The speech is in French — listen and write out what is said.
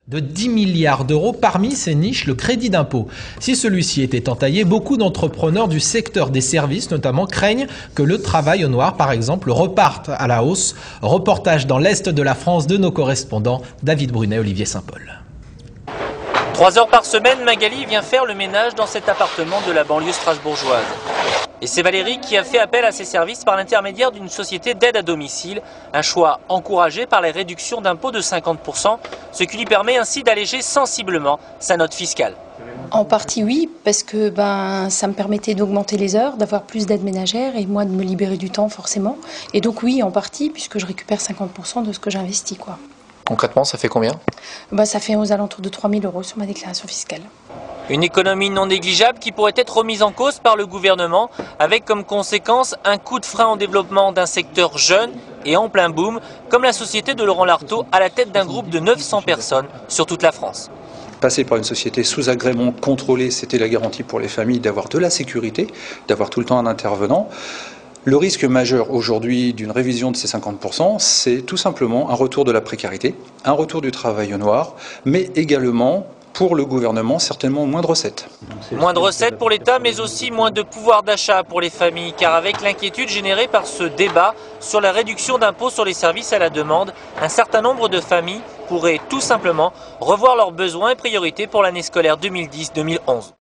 De 10 milliards d'euros, parmi ces niches, le crédit d'impôt. Si celui-ci était entaillé, beaucoup d'entrepreneurs du secteur des services notamment craignent que le travail au noir, par exemple, reparte à la hausse. Reportage dans l'Est de la France de nos correspondants David Brunet, Olivier Saint-Paul. 3 heures par semaine, Magali vient faire le ménage dans cet appartement de la banlieue strasbourgeoise. Et c'est Valérie qui a fait appel à ses services par l'intermédiaire d'une société d'aide à domicile, un choix encouragé par les réductions d'impôts de 50%, ce qui lui permet ainsi d'alléger sensiblement sa note fiscale. En partie oui, parce que ça me permettait d'augmenter les heures, d'avoir plus d'aide ménagère et moi de me libérer du temps forcément. Et donc oui, en partie, puisque je récupère 50% de ce que j'investis, quoi. Concrètement, ça fait combien? Ça fait aux alentours de 3 000 € sur ma déclaration fiscale. Une économie non négligeable qui pourrait être remise en cause par le gouvernement, avec comme conséquence un coup de frein au développement d'un secteur jeune et en plein boom, comme la société de Laurent Lartaud à la tête d'un groupe de 900 personnes sur toute la France. Passer par une société sous agrément contrôlée, c'était la garantie pour les familles d'avoir de la sécurité, d'avoir tout le temps un intervenant. Le risque majeur aujourd'hui d'une révision de ces 50%, c'est tout simplement un retour de la précarité, un retour du travail au noir, mais également, pour le gouvernement, certainement moins de recettes. Moins de recettes pour l'État, mais aussi moins de pouvoir d'achat pour les familles, car avec l'inquiétude générée par ce débat sur la réduction d'impôts sur les services à la demande, un certain nombre de familles pourraient tout simplement revoir leurs besoins et priorités pour l'année scolaire 2010-2011.